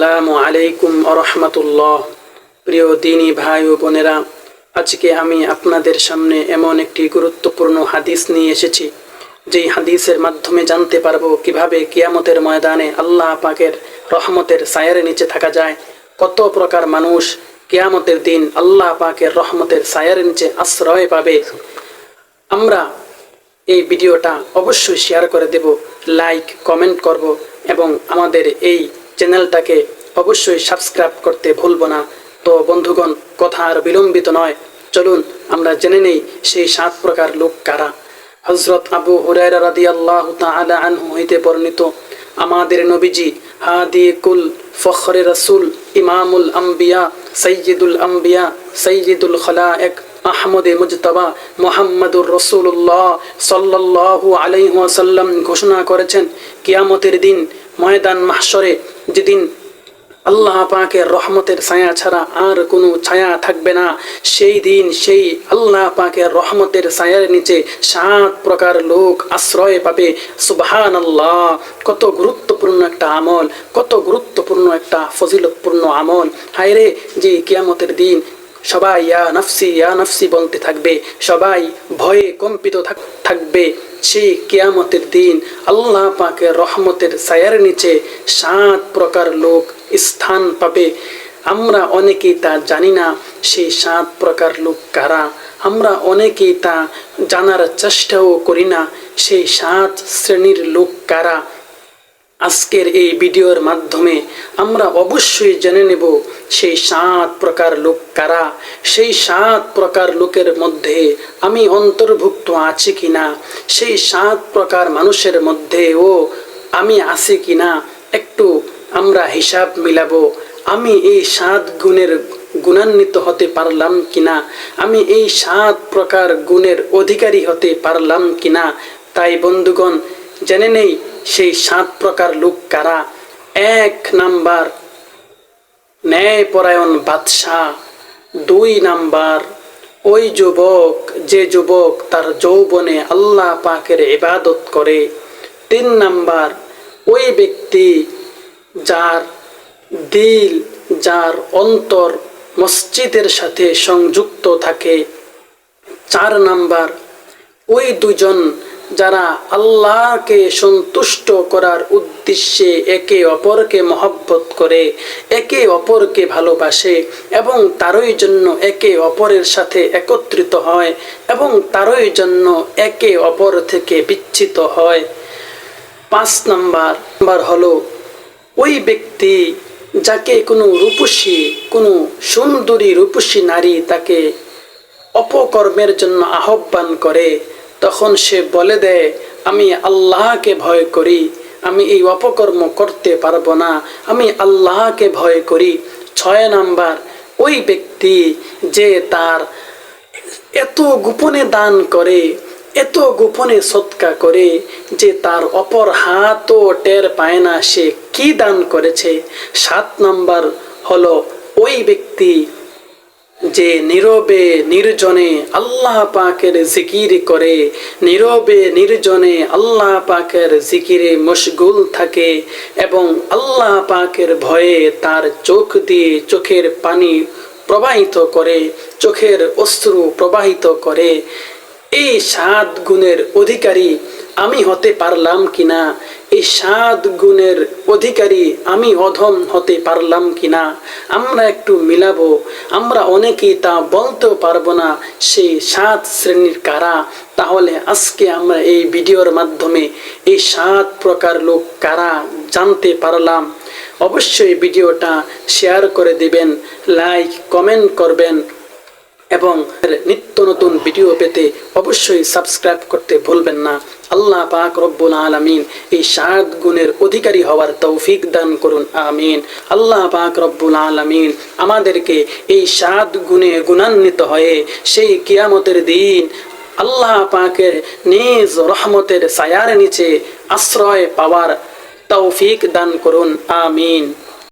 আসসালামু আলাইকুম ওয়া রাহমাতুল্লাহ। প্রিয় দিনী ভাই ও বোনেরা, আজকে আমি আপনাদের সামনে এমন একটি গুরুত্বপূর্ণ হাদিস নিয়ে এসেছি, যেই হাদিসের মাধ্যমে জানতে পারবো কিভাবে কিয়ামতের ময়দানে আল্লাহ পাকের রহমতের ছায়ার নিচে থাকা যায়। কত প্রকার মানুষ কিয়ামতের দিন আল্লাহ পাকের রহমতের ছায়ার নিচে আশ্রয় পাবে। আমরা এই ভিডিওটা অবশ্যই শেয়ার করে দেব, লাইক কমেন্ট করব এবং আমাদের এই চ্যানেলটাকে অবশ্যই সাবস্ক্রাইব করতে ভুলব না। তো বন্ধুগণ, কথা আর বিলম্বিত নয়, চলুন আমরা জেনে নেই সেই 7 প্রকার লোক কারা। হযরত আবু হুরায়রা রাদিয়াল্লাহু তাআলা আনহু হইতে বর্ণিত, আমাদের নবীজি হাদি কুল ফখরে রাসূল ইমামুল আম্বিয়া সাইয়্যিদুল আম্বিয়া সাইয়্যিদুল খলায়েক আহমদে মুজতবা মুহাম্মদুর রাসূলুল্লাহ সাল্লাল্লাহু আলাইহি ওয়াসাল্লাম ঘোষণা করেছেন, কিয়ামতের দিন ময়দান মাহশরে যেদিন আল্লাহ পাকের রহমতের ছায়া ছাড়া আর কোনো ছায়া থাকবে না, সেই দিন সেই আল্লাহ পাকের রহমতের ছায়ার নিচে 7 প্রকার লোক আশ্রয় পাবে। সুবহানাল্লাহ! কত গুরুত্বপূর্ণ একটা আমল, কত গুরুত্বপূর্ণ একটা ফজিলতপূর্ণ আমল। হায়রে, যে কিয়ামতের দিন সবাই ইয়া নাফসি বলতে থাকবে, সবাই ভয়ে কম্পিত থাকবে। সেই কিয়ামতের দিন আল্লাহ পাকের রহমতের ছায়ার নিচে 7 প্রকার লোক স্থান পাবে। আমরা অনেকেই তা জানি না, সেই 7 প্রকার লোক কারা। আমরা অনেকেই তা জানার চেষ্টাও করি না, সেই 7 শ্রেণীর লোক কারা। আজকের এই ভিডিওর মাধ্যমে আমরা অবশ্যই জেনে নেব সেই 7 প্রকার লোক কারা। সেই 7 প্রকার লোকের মধ্যে আমি অন্তর্ভুক্ত আছি কিনা, সেই 7 প্রকার মানুষের মধ্যেও আমি আছি কিনা, একটু আমরা হিসাব মিলাবো। আমি এই 7 গুণের গুণান্বিত হতে পারলাম কিনা, আমি এই 7 প্রকার গুণের অধিকারী হতে পারলাম কিনা। তাই বন্ধুগণ, জেনে নেই সেই 7 প্রকার লোক কারা। 1 নাম্বার, ন্যায়পরায়ণ বাদশাহ। 2 নাম্বার, ওই যুবক যে যুবক তার যৌবনে আল্লাহ পাকের ইবাদত করে। 3 নাম্বার, ওই ব্যক্তি যার দিল, যার অন্তর মসজিদের সাথে সংযুক্ত থাকে। 4 নাম্বার, ওই দুজন যারা আল্লাহকে সন্তুষ্ট করার উদ্দেশ্যে একে অপরকে মহব্বত করে, একে অপরকে ভালোবাসে এবং তারই জন্য একে অপরের সাথে একত্রিত হয় এবং তারই জন্য একে অপর থেকে বিচ্ছিত হয়। 5 নাম্বার হলো ওই ব্যক্তি যাকে কোনো রূপসী, কোনো সুন্দরী রূপসী নারী তাকে অপকর্মের জন্য আহ্বান করে, তখন সে বলে দেয়, আমি আল্লাহকে ভয় করি, আমি এই অপকর্ম করতে পারবো না, আমি আল্লাহকে ভয় করি। 6 নাম্বার, ওই ব্যক্তি যে তার এত গোপনে দান করে, এত গোপনে সদকা করে যে তার অপর হাতও টের পায় না সে কি দান করেছে। 7 নাম্বার হলো ওই ব্যক্তি যে নীরবে নির্জনে আল্লাহ পাকের জিকির করে, নীরবে নির্জনে আল্লাহ পাকের জিকিরে মশগুল থাকে এবং আল্লাহ পাকের ভয়ে তার চোখ দিয়ে চোখের পানি প্রবাহিত করে, চোখের অশ্রু প্রবাহিত করে। এই 7 গুণের অধিকারী আমি হতে পারলাম কিনা, এই 7 গুণের অধিকারী আমি অধম হতে পারলাম কিনা, আমরা একটু মিলাবো। আমরা অনেকেই তা বলতেও পারবো না সেই 7 শ্রেণীর কারা। তাহলে আজকে আমরা এই ভিডিওর মাধ্যমে এই 7 প্রকার লোক কারা জানতে পারলাম। অবশ্যই ভিডিওটা শেয়ার করে দিবেন, লাইক কমেন্ট করবেন এবং নিত্য নতুন ভিডিও পেতে অবশ্যই সাবস্ক্রাইব করতে ভুলবেন না। আল্লাহ পাক রব্বুল আলামিন এই 7 গুণের অধিকারী হওয়ার তৌফিক দান করুন, আমিন। আল্লাহ পাক রব্বুল আলামিন আমাদেরকে এই 7 গুণে গুণান্বিত হয়ে সেই কিয়ামতের দিন আল্লাহ পাকের নিজ রহমতের ছায়ার নিচে আশ্রয় পাওয়ার তৌফিক দান করুন, আমিন।